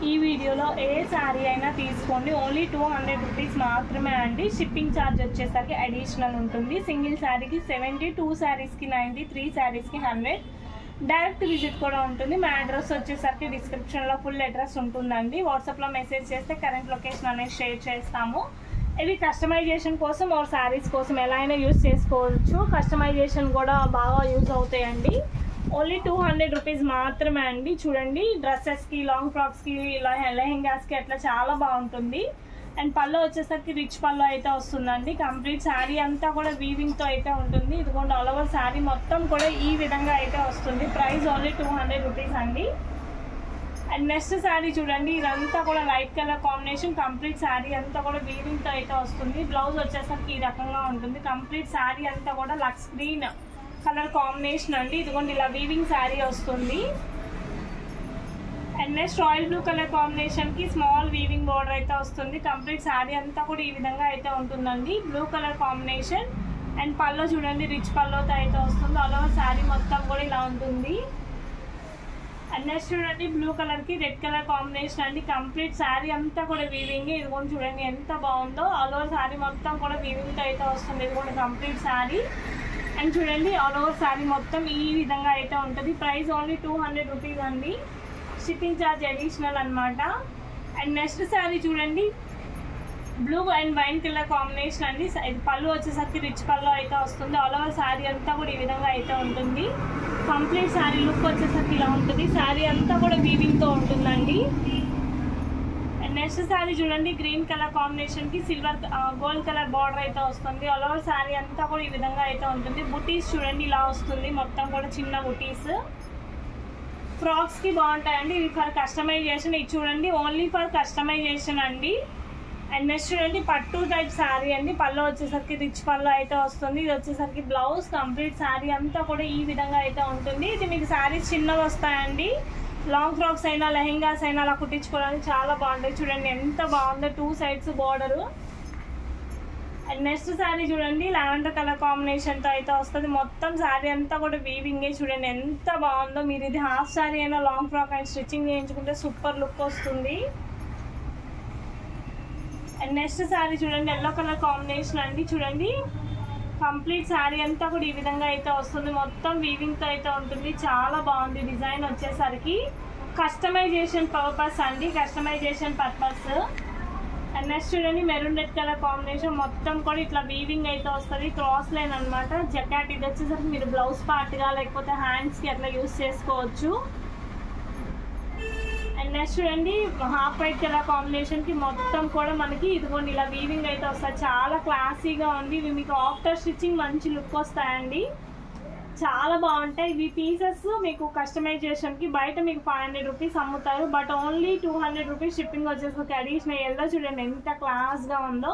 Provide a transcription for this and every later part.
ఈ వీడియోలో ఏ శారీ అయినా తీసుకోండి, ఓన్లీ 200 రూపీస్ మాత్రమే అండి. షిప్పింగ్ ఛార్జ్ వచ్చేసరికి అడిషనల్ ఉంటుంది. సింగిల్ శారీకి 70, 2 శారీస్కి 90, 3 శారీస్కి 100. డైరెక్ట్ విజిట్ కూడా ఉంటుంది. మా అడ్రస్ వచ్చేసరికి డిస్క్రిప్షన్లో ఫుల్ అడ్రస్ ఉంటుందండి. వాట్సాప్లో మెసేజ్ చేస్తే కరెంట్ లొకేషన్ అనేది షేర్ చేస్తాము. ఇవి కస్టమైజేషన్ కోసం ఆర్ శారీస్ కోసం ఎలా అయినా యూజ్ చేసుకోవచ్చు. కస్టమైజేషన్ కూడా బాగా యూజ్ అవుతాయండి. ఓన్లీ 200 రూపీస్ మాత్రమే అండి. చూడండి, డ్రెస్సెస్కి, లాంగ్ ఫ్రాక్స్కి, లెహెంగాస్కి అట్లా చాలా బాగుంటుంది. అండ్ పళ్ళు వచ్చేసరికి రిచ్ పళ్ళు అయితే వస్తుందండి. కంప్లీట్ శారీ అంతా కూడా వీవింగ్తో అయితే ఉంటుంది. ఇదిగోండి, ఆల్ ఓవర్ శారీ మొత్తం కూడా ఈ విధంగా అయితే వస్తుంది. ప్రైస్ ఓన్లీ 200 రూపీస్ అండి. అండ్ నెక్స్ట్ శారీ చూడండి, ఇదంతా కూడా light colour combination. Complete sari అంతా కూడా వీవింగ్తో అయితే వస్తుంది. బ్లౌజ్ వచ్చేసరికి ఈ రకంగా ఉంటుంది. కంప్లీట్ శారీ అంతా కూడా లక్స్ గ్రీన్ కలర్ కాంబినేషన్ అండి. ఇదిగోండి, ఇలా వీవింగ్ శారీ వస్తుంది. And next royal blue colour కాంబినేషన్కి స్మాల్ వీవింగ్ బోర్డర్ అయితే వస్తుంది. కంప్లీట్ శారీ అంతా కూడా ఈ విధంగా అయితే ఉంటుందండి. Blue colour combination. అండ్ పళ్ళు చూడండి, రిచ్ పళ్ళుతో అయితే వస్తుంది. ఆల్ ఓవర్ శారీ మొత్తం కూడా ఇలా ఉంటుంది. అండ్ నెక్స్ట్ చూడండి, బ్లూ కలర్కి రెడ్ కలర్ కాంబినేషన్ అండి. కంప్లీట్ శారీ అంతా కూడా వీవింగ్. ఇదిగోండి చూడండి ఎంత బాగుందో. ఆల్ ఓవర్ శారీ మొత్తం కూడా వీవింగ్తో అయితే వస్తుంది. ఇదిగోండి కంప్లీట్ శారీ. అండ్ చూడండి, ఆల్ ఓవర్ శారీ మొత్తం ఈ విధంగా అయితే ఉంటుంది. ప్రైస్ ఓన్లీ 200 రూపీస్ అండి. షిప్పింగ్ ఛార్జ్ అడిషనల్ అనమాట. అండ్ నెక్స్ట్ శారీ చూడండి, blue and wine colour combination అండి. ఇది పళ్ళు వచ్చేసరికి రిచ్ పళ్ళు అయితే వస్తుంది. ఆల్ ఓవర్ శారీ అంతా కూడా ఈ విధంగా అయితే ఉంటుంది. కంప్లీట్ శారీ లుక్ వచ్చేసరికి ఇలా ఉంటుంది. శారీ అంతా కూడా వీవింగ్తో ఉంటుందండి. అండ్ నెక్స్ట్ శారీ చూడండి, గ్రీన్ కలర్ కాంబినేషన్కి సిల్వర్ గోల్డ్ కలర్ బార్డర్ అయితే వస్తుంది. ఆల్ ఓవర్ శారీ అంతా కూడా ఈ విధంగా అయితే ఉంటుంది. బుటీస్ చూడండి ఇలా వస్తుంది, మొత్తం కూడా చిన్న బుటీస్. ఫ్రాక్స్కి బాగుంటాయండి. ఇవి ఫర్ కస్టమైజేషన్. ఇది చూడండి, ఓన్లీ ఫర్ కస్టమైజేషన్ అండి. అండ్ నెక్స్ట్ చూడండి, పట్టు టైప్ శారీ అండి. పళ్ళు వచ్చేసరికి రిచ్ పళ్ళు అయితే వస్తుంది. ఇది వచ్చేసరికి బ్లౌజ్. కంప్లీట్ శారీ అంతా కూడా ఈ విధంగా అయితే ఉంటుంది. ఇది మీకు శారీస్ చిన్నవి వస్తాయండి. లాంగ్ ఫ్రాక్స్ అయినా, లెహెంగాస్ అయినా అలా కుట్టించుకోవడానికి చాలా బాగుంటాయి. చూడండి ఎంత బాగుందో, 2 sides border. And next sari చూడండి, లావెండర్ కలర్ కాంబినేషన్తో అయితే వస్తుంది. మొత్తం శారీ అంతా కూడా వీవింగే. చూడండి ఎంత బాగుందో. మీరు ఇది హాఫ్ శారీ అయినా, లాంగ్ ఫ్రాక్ అయినా స్టిచ్చింగ్ చేయించుకుంటే సూపర్ లుక్ వస్తుంది. అండ్ నెక్స్ట్ శారీ చూడండి, ఎల్లో కలర్ కాంబినేషన్ అండి. చూడండి, కంప్లీట్ శారీ అంతా కూడా ఈ విధంగా అయితే వస్తుంది. మొత్తం వీవింగ్తో అయితే ఉంటుంది. చాలా బాగుంది డిజైన్ వచ్చేసరికి. కస్టమైజేషన్ పర్పస్ అండి, కస్టమైజేషన్ పర్పస్. అండ్ నెక్స్ట్ చూడండి, మెరూన్ రెడ్ కలర్ కాంబినేషన్. మొత్తం కూడా ఇట్లా వీవింగ్ అయితే వస్తుంది. క్రాస్ లైన్ అనమాట. జకాట్. ఇది వచ్చేసరికి మీరు బ్లౌజ్ పార్ట్గా లేకపోతే హ్యాండ్స్కి అట్లా యూస్ చేసుకోవచ్చు. అండ్ నెక్స్ట్ చూడండి, హాఫ్ వైట్ కలర్ కాంబినేషన్కి మొత్తం కూడా మనకి ఇదిగోండి ఇలా వీవింగ్ అయితే వస్తాయి. చాలా క్లాసీగా ఉంది. ఇవి మీకు ఆఫ్టర్ స్టిచ్చింగ్ మంచి లుక్ వస్తాయండి. చాలా బాగుంటాయి. ఇవి పీసెస్ మీకు కస్టమైజేషన్కి బయట మీకు 500 రూపీస్ అమ్ముతారు. బట్ ఓన్లీ 200 రూపీస్ షిప్పింగ్ వచ్చేసరికి అడిషనల్. ఎల్లో చూడండి ఎంత క్లాస్గా ఉందో.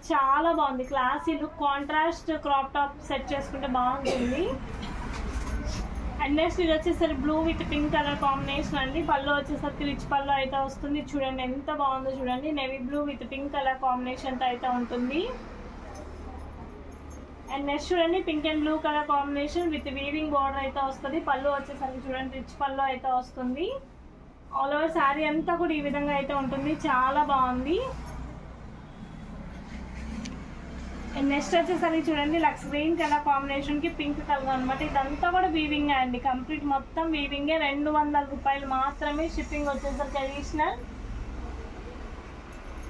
చాలా బాగుంది, classy look. Contrast crop top set చేసుకుంటే బాగుంటుంది. అండ్ నెక్స్ట్ ఇది వచ్చేసరికి blue with pink colour combination అండి. పళ్ళు వచ్చేసరికి రిచ్ పళ్ళు అయితే వస్తుంది. చూడండి ఎంత బాగుందో. చూడండి, navy blue with pink colour కాంబినేషన్తో అయితే ఉంటుంది. అండ్ నెక్స్ట్ చూడండి, pink and blue colour combination with weaving border అయితే వస్తుంది. పళ్ళు వచ్చేసరికి చూడండి రిచ్ పళ్ళు అయితే వస్తుంది. ఆల్ ఓవర్ శారీ అంతా కూడా ఈ విధంగా అయితే ఉంటుంది. చాలా బాగుంది. అండ్ నెక్స్ట్ వచ్చేసరికి చూడండి, లక్స్ గ్రీన్ కలర్ కాంబినేషన్కి పింక్ కలర్ అనమాట. ఇదంతా కూడా వీవింగ్ అండి. కంప్లీట్ మొత్తం వీవింగే. 200 రూపాయలు మాత్రమే. షిప్పింగ్ వచ్చేసరికి అడిషనల్.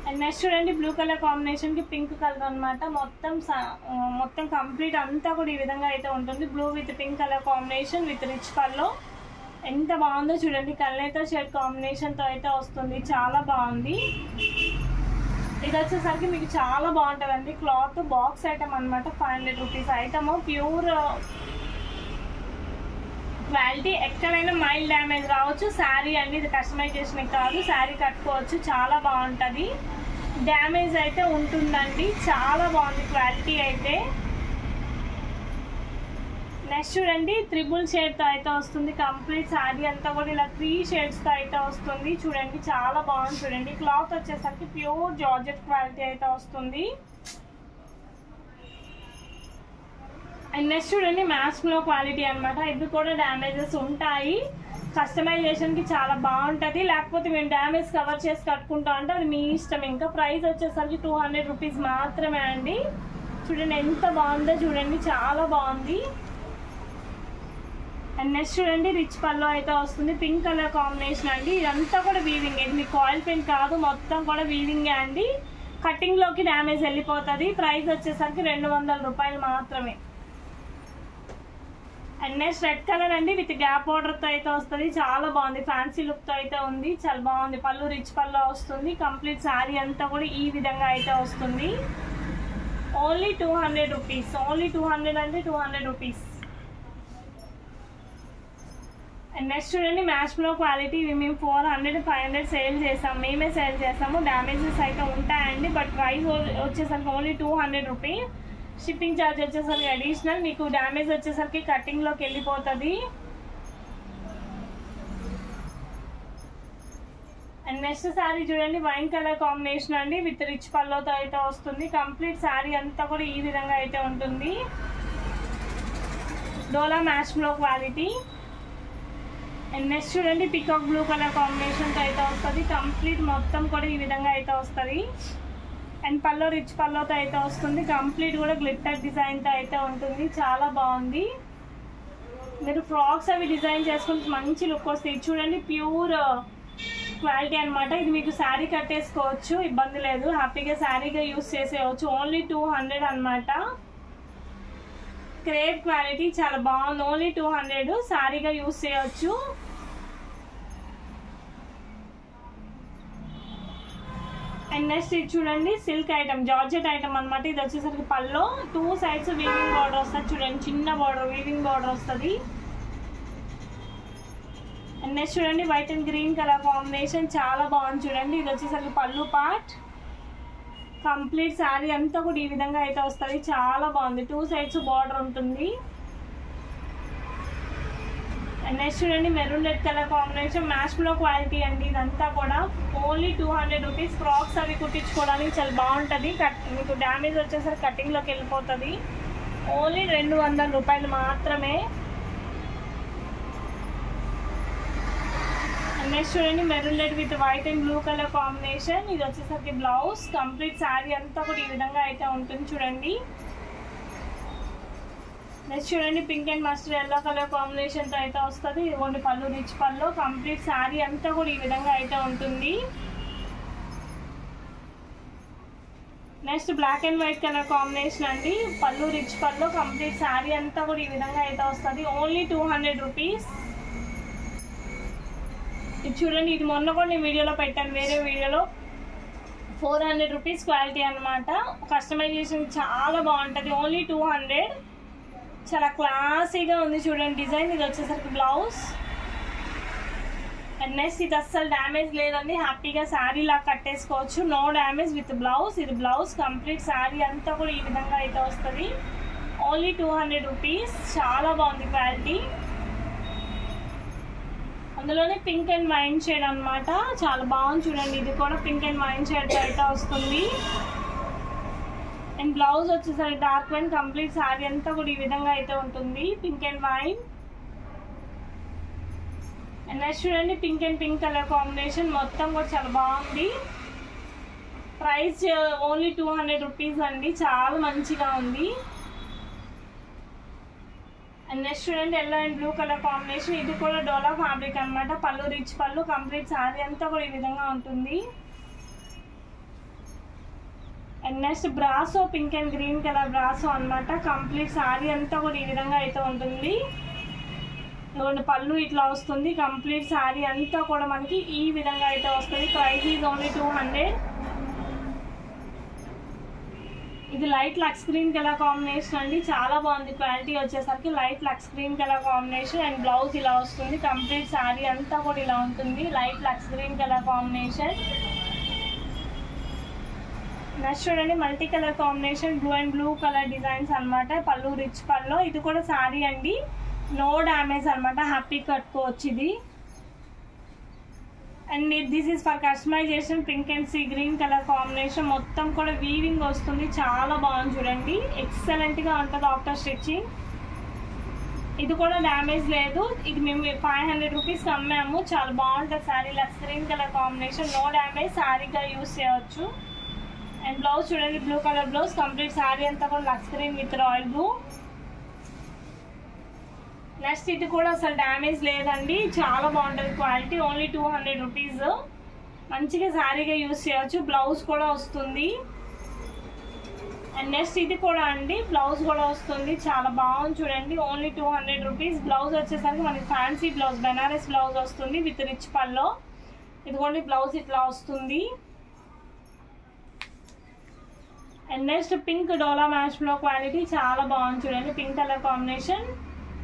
అండ్ నెక్స్ట్ చూడండి, బ్లూ కలర్ కాంబినేషన్కి పింక్ కలర్ అనమాట. మొత్తం కంప్లీట్ అంతా కూడా ఈ విధంగా అయితే ఉంటుంది. Blue with pink colour combination with rich పళ్ళు. ఎంత బాగుందో చూడండి. కళ్ళైతే షేడ్ కాంబినేషన్తో అయితే వస్తుంది. చాలా బాగుంది. ఇది వచ్చేసరికి మీకు చాలా బాగుంటుందండి. క్లాత్ బాక్స్ ఐటమ్ అనమాట. 500 రూపీస్ ఐటమ్. Pure quality. ఎక్కడైనా మైల్డ్ డ్యామేజ్ రావచ్చు. శారీ అండి, ఇది కస్టమైజేషన్ కాదు. శారీ కట్టుకోవచ్చు. చాలా బాగుంటుంది. డ్యామేజ్ అయితే ఉంటుందండి. చాలా బాగుంది క్వాలిటీ అయితే. నెక్స్ట్ చూడండి, 3 షేడ్తో అయితే వస్తుంది. కంప్లీట్ శారీ అంతా కూడా ఇలా 3 షేడ్స్తో అయితే వస్తుంది. చూడండి చాలా బాగుంది. చూడండి, క్లాత్ వచ్చేసరికి ప్యూర్ జార్జెట్ క్వాలిటీ అయితే వస్తుంది. అండ్ నెక్స్ట్ చూడండి, మ్యాస్క్లో క్వాలిటీ అనమాట. ఇవి కూడా డ్యామేజెస్ ఉంటాయి. కస్టమైజేషన్కి చాలా బాగుంటుంది. లేకపోతే మేము డ్యామేజ్ కవర్ చేసి కట్టుకుంటాం అంటే అది మీ ఇష్టం. ఇంకా ప్రైస్ వచ్చేసరికి 200 రూపీస్ మాత్రమే అండి. చూడండి ఎంత బాగుందో చూడండి, చాలా బాగుంది. అండ్ నెక్స్ట్ చూడండి రిచ్ పల్లో అయితే వస్తుంది, పింక్ కలర్ కాంబినేషన్ అండి. ఇదంతా కూడా వీవింగ్, ఇది మీకు ఆయిల్ పెయింట్ కాదు, మొత్తం కూడా వీవింగే అండి. కటింగ్లోకి డ్యామేజ్ వెళ్ళిపోతుంది. ప్రైస్ వచ్చేసరికి 200 రూపాయలు మాత్రమే. అండ్ నెక్స్ట్ రెడ్ కలర్ అండి, విత్ గ్యాప్ బార్డర్తో అయితే వస్తుంది, చాలా బాగుంది. ఫ్యాన్సీ లుక్తో అయితే ఉంది, చాలా బాగుంది. పళ్ళు రిచ్ పల్లో వస్తుంది. కంప్లీట్ శారీ అంతా కూడా ఈ విధంగా అయితే వస్తుంది. ఓన్లీ 200 రూపీస్, ఓన్లీ 200 అంటే 200 రూపీస్. అండ్ నెక్స్ట్ చూడండి మ్యాచ్లో క్వాలిటీ, ఇవి మేము 400 500 సేల్ చేస్తాం, మేమే సేల్ చేస్తాము. డ్యామేజెస్ అయితే ఉంటాయండి, బట్ ప్రైస్ వచ్చేసరికి ఓన్లీ 200 రూపీస్. షిప్పింగ్ ఛార్జ్ వచ్చేసరికి అడిషనల్. మీకు డ్యామేజ్ వచ్చేసరికి కటింగ్లోకి వెళ్ళిపోతుంది. అండ్ నెక్స్ట్ శారీ చూడండి వైన్ కలర్ కాంబినేషన్ అండి, విత్ రిచ్ పల్లోతో అయితే వస్తుంది. కంప్లీట్ శారీ అంతా కూడా ఈ విధంగా అయితే ఉంటుంది. డోలా మ్యాచ్లో క్వాలిటీ. అండ్ నెక్స్ట్ చూడండి పికాక్ బ్లూ కలర్ కాంబినేషన్తో అయితే వస్తుంది. కంప్లీట్ మొత్తం కూడా ఈ విధంగా అయితే వస్తుంది. అండ్ పల్లో రిచ్ పల్లోతో అయితే వస్తుంది. కంప్లీట్ కూడా గ్లిట్టర్ డిజైన్తో అయితే ఉంటుంది, చాలా బాగుంది. మీరు ఫ్రాక్స్ అవి డిజైన్ చేసుకుంటే మంచి లుక్ వస్తాయి. చూడండి ప్యూర్ క్వాలిటీ అనమాట. ఇది మీకు శారీ కట్టేసుకోవచ్చు, ఇబ్బంది లేదు, హ్యాపీగా శారీగా యూస్ చేసేయచ్చు. ఓన్లీ 200 అనమాట. క్రేప్ క్వాలిటీ చాలా బాగుంది, ఓన్లీ 200 శారీగా యూస్ చేయవచ్చు. అండ్ నెక్స్ట్ ఇది చూడండి సిల్క్ ఐటమ్, జార్జెట్ ఐటమ్ అనమాట. ఇది వచ్చేసరికి పల్లో 2 సైడ్స్ వీవింగ్ బార్డర్ వస్తుంది. చూడండి చిన్న బార్డర్, వీవింగ్ బార్డర్ వస్తుంది. అండ్ నెక్స్ట్ చూడండి white and green colour combination, చాలా బాగుంది. చూడండి ఇది వచ్చేసరికి పళ్ళు పార్ట్. కంప్లీట్ శారీ అంతా కూడా ఈ విధంగా అయితే వస్తుంది, చాలా బాగుంది. 2 సైడ్స్ బార్డర్ ఉంటుంది. అండ్ నెక్స్ట్ చూడండి మెరూన్ రెడ్ కలర్ కాంబినేషన్, మ్యాచ్లో క్వాలిటీ అండి. ఇదంతా కూడా ఓన్లీ 200 రూపీస్. ఫ్రాక్స్ అవి కుట్టించుకోవడానికి చాలా బాగుంటుంది. మీకు డ్యామేజ్ వచ్చేసరికి కటింగ్లోకి వెళ్ళిపోతుంది. ఓన్లీ 200 రూపాయలు మాత్రమే. నెక్స్ట్ చూడండి maroon red with white and blue colour combination. ఇది వచ్చేసరికి బ్లౌజ్. కంప్లీట్ శారీ అంతా కూడా ఈ విధంగా అయితే ఉంటుంది చూడండి. నెక్స్ట్ చూడండి pink and mustard yellow colour కాంబినేషన్తో అయితే వస్తుంది. ఇదిగోండి పళ్ళు రిచ్ పళ్ళు. కంప్లీట్ శారీ అంతా కూడా ఈ విధంగా అయితే ఉంటుంది. Next black and white colour combination అండి, పళ్ళు రిచ్ పళ్ళు. కంప్లీట్ శారీ అంతా కూడా ఈ విధంగా అయితే వస్తుంది. Only 200 rupees. ఇది చూడండి, ఇది మొన్న కూడా నేను వీడియోలో పెట్టాను, వేరే వీడియోలో. 400 రూపీస్ క్వాలిటీ అనమాట. కస్టమైజేషన్ చాలా బాగుంటుంది. ఓన్లీ 200. చాలా క్లాసీగా ఉంది చూడండి డిజైన్. ఇది వచ్చేసరికి బ్లౌజ్. అండ్ నెక్స్ట్ ఇది అస్సలు డ్యామేజ్ లేదండి, హ్యాపీగా శారీ లాగా కట్టేసుకోవచ్చు. No damage with blouse. ఇది బ్లౌజ్. కంప్లీట్ శారీ అంతా కూడా ఈ విధంగా అయితే వస్తుంది. Only 200 rupees. చాలా బాగుంది క్వాలిటీ. అందులోనే పింక్ అండ్ వైన్ షేడ్ అనమాట, చాలా బాగుంది చూడండి. ఇది కూడా పింక్ అండ్ వైన్ షేడ్ అయితే వస్తుంది. అండ్ బ్లౌజ్ వచ్చేసరికి డార్క్ వైన్. కంప్లీట్ శారీ అంతా కూడా ఈ విధంగా అయితే ఉంటుంది, pink and wine. And next చూడండి pink and pink colour combination, మొత్తం కూడా చాలా బాగుంది. ప్రైస్ ఓన్లీ 200 రూపీస్ అండి, చాలా మంచిగా ఉంది. అండ్ నెక్స్ట్ చూడండి yellow and blue colour combination. ఇది కూడా డోలా ఫ్యాబ్రిక్ అనమాట. పళ్ళు రిచ్ పళ్ళు. కంప్లీట్ శారీ అంతా కూడా ఈ విధంగా ఉంటుంది. And next brasso, pink and green colour brasso అనమాట. కంప్లీట్ శారీ అంతా కూడా ఈ విధంగా అయితే ఉంటుంది. ఇదిగోండి పళ్ళు ఇట్లా వస్తుంది. కంప్లీట్ శారీ అంతా కూడా మనకి ఈ విధంగా అయితే వస్తుంది. Price is only 200. ఇది light lux green colour combination అండి, చాలా బాగుంది. క్వాలిటీ వచ్చేసరికి light lux green colour combination. And blouse ఇలా వస్తుంది. కంప్లీట్ శారీ అంతా కూడా ఇలా ఉంటుంది, light lux green colour combination. Next చూడండి multi colour combination, blue and blue colour designs అనమాట. పళ్ళు రిచ్ పళ్ళు. ఇది కూడా శారీ అండి, నో డ్యామేజ్ అనమాట, హ్యాపీ కట్టుకోవచ్చు ఇది. And this is for customization. Pink and sea green colour combination, మొత్తం కూడా వీవింగ్ వస్తుంది, చాలా బాగుంది చూడండి. ఎక్సలెంట్గా ఉంటుంది ఆఫ్టర్ స్టిచ్చింగ్. ఇది కూడా డ్యామేజ్ లేదు. ఇది మేము 500 రూపీస్కి అమ్మాము. చాలా బాగుంటుంది sari. Lux green colour combination, no damage, శారీగా యూస్ చేయవచ్చు. అండ్ బ్లౌజ్ చూడండి, blue colour blouse. Complete sari అంతా కూడా lux green with royal blue. Next ఇది కూడా అసలు డ్యామేజ్ లేదండి, చాలా బాగుంటుంది క్వాలిటీ. Only 200 rupees. మంచిగా శారీగా యూస్ చేయవచ్చు. బ్లౌజ్ కూడా వస్తుంది. అండ్ నెక్స్ట్ ఇది కూడా అండి, బ్లౌజ్ కూడా వస్తుంది. చాలా బాగుంది చూడండి. Only 200 rupees. బ్లౌజ్ వచ్చేసరికి మనకి ఫ్యాన్సీ బ్లౌజ్, బెనారస్ బ్లౌజ్ వస్తుంది విత్ రిచ్ పల్లో. ఇదిగోండి బ్లౌజ్ ఇట్లా వస్తుంది. అండ్ నెక్స్ట్ పింక్ డోలా మ్యాష్లో క్వాలిటీ చాలా బాగుంది చూడండి. Pink colour combination.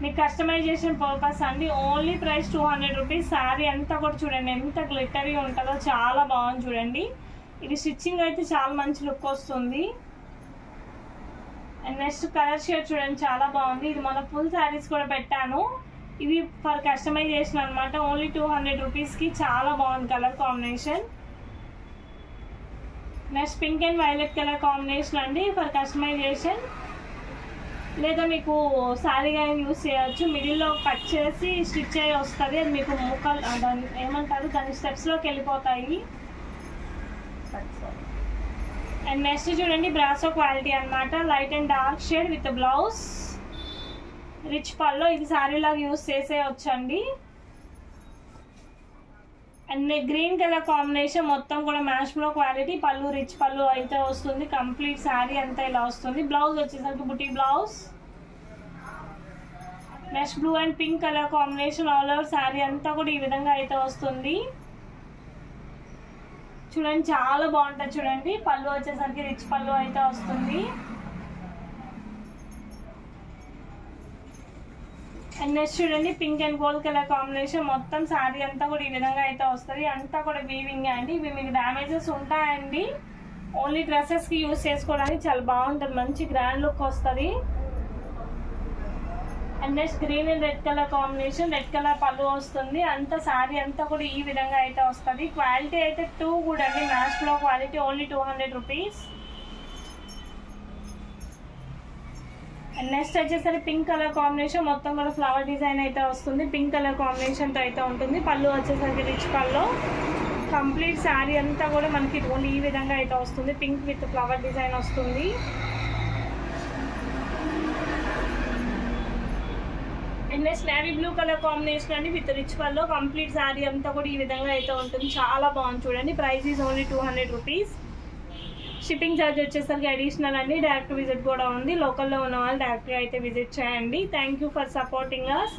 మీకు కస్టమైజేషన్ పర్పస్ అండి. Only price 200 rupees. శారీ అంతా కూడా చూడండి ఎంత గ్లిటరీ ఉంటుందో, చాలా బాగుంది చూడండి. ఇది స్టిచ్చింగ్ అయితే చాలా మంచి లుక్ వస్తుంది. అండ్ నెక్స్ట్ కలర్ షేడ్ చూడండి, చాలా బాగుంది. ఇది మన ఫుల్ శారీస్ కూడా పెట్టాను. ఇవి ఫర్ కస్టమైజేషన్ అనమాట. ఓన్లీ 200 రూపీస్కి. చాలా బాగుంది colour combination. Next pink and violet colour combination అండి, ఫర్ కస్టమైజేషన్. లేదా మీకు శారీగా యూస్ చేయవచ్చు. మిడిల్లో కట్ చేసి స్టిచ్ అయ్యి వస్తుంది. అది మీకు ముక్కలు దాన్ని ఏమంటారు, దాని స్టెప్స్లోకి వెళ్ళిపోతాయి. అండ్ నెక్స్ట్ చూడండి బ్రాసో క్వాలిటీ అనమాట. Light and dark shade with blouse, rich pallu. ఇది శారీ లాగా యూస్ చేసేయచ్చండి. అండ్ గ్రీన్ కలర్ కాంబినేషన్ మొత్తం కూడా మ్యాష్లో క్వాలిటీ. పళ్ళు రిచ్ పళ్ళు అయితే వస్తుంది. కంప్లీట్ శారీ అంతా ఇలా వస్తుంది. బ్లౌజ్ వచ్చేసరికి బుటీ blouse. Next blue and pink colour combination. All over sari అంతా కూడా ఈ విధంగా అయితే వస్తుంది చూడండి. చాలా బాగుంటుంది చూడండి. పళ్ళు వచ్చేసరికి రిచ్ పళ్ళు అయితే వస్తుంది. అండ్ నెక్స్ట్ చూడండి pink and gold colour combination. మొత్తం శారీ అంతా కూడా ఈ విధంగా అయితే వస్తుంది. అంతా కూడా వీవింగ్ అండి. ఇవి మీకు డ్యామేజెస్ ఉంటాయండి. ఓన్లీ డ్రెస్సెస్కి యూస్ చేసుకోవడానికి చాలా బాగుంటుంది. మంచి గ్రాండ్ లుక్ వస్తుంది. And next green and red colour combination. Red colour పళ్ళు వస్తుంది. అంతా శారీ అంతా కూడా ఈ విధంగా అయితే వస్తుంది. క్వాలిటీ అయితే 2 కూడా అండి. మ్యాష్లో quality. Only 200 rupees. And next వచ్చేసరికి పింక్ కలర్ కాంబినేషన్. మొత్తం కూడా ఫ్లవర్ డిజైన్ అయితే వస్తుంది. పింక్ కలర్ కాంబినేషన్తో అయితే ఉంటుంది. పళ్ళు వచ్చేసరికి రిచ్ పళ్ళు. కంప్లీట్ శారీ అంతా కూడా మనకి ఓన్లీ ఈ విధంగా అయితే వస్తుంది. పింక్ విత్ ఫ్లవర్ డిజైన్ వస్తుంది. And next navy blue colour combination అండి with rich pallu. Complete sari అంతా కూడా ఈ విధంగా అయితే ఉంటుంది. చాలా బాగుంది చూడండి. Price is only 200 rupees. Shipping charge వచ్చేసరికి అడిషనల్ అండి. డైరెక్ట్ విజిట్ కూడా ఉంది. లోకల్లో ఉన్న వాళ్ళు డైరెక్ట్గా అయితే విజిట్ చేయండి. Thank you for supporting us.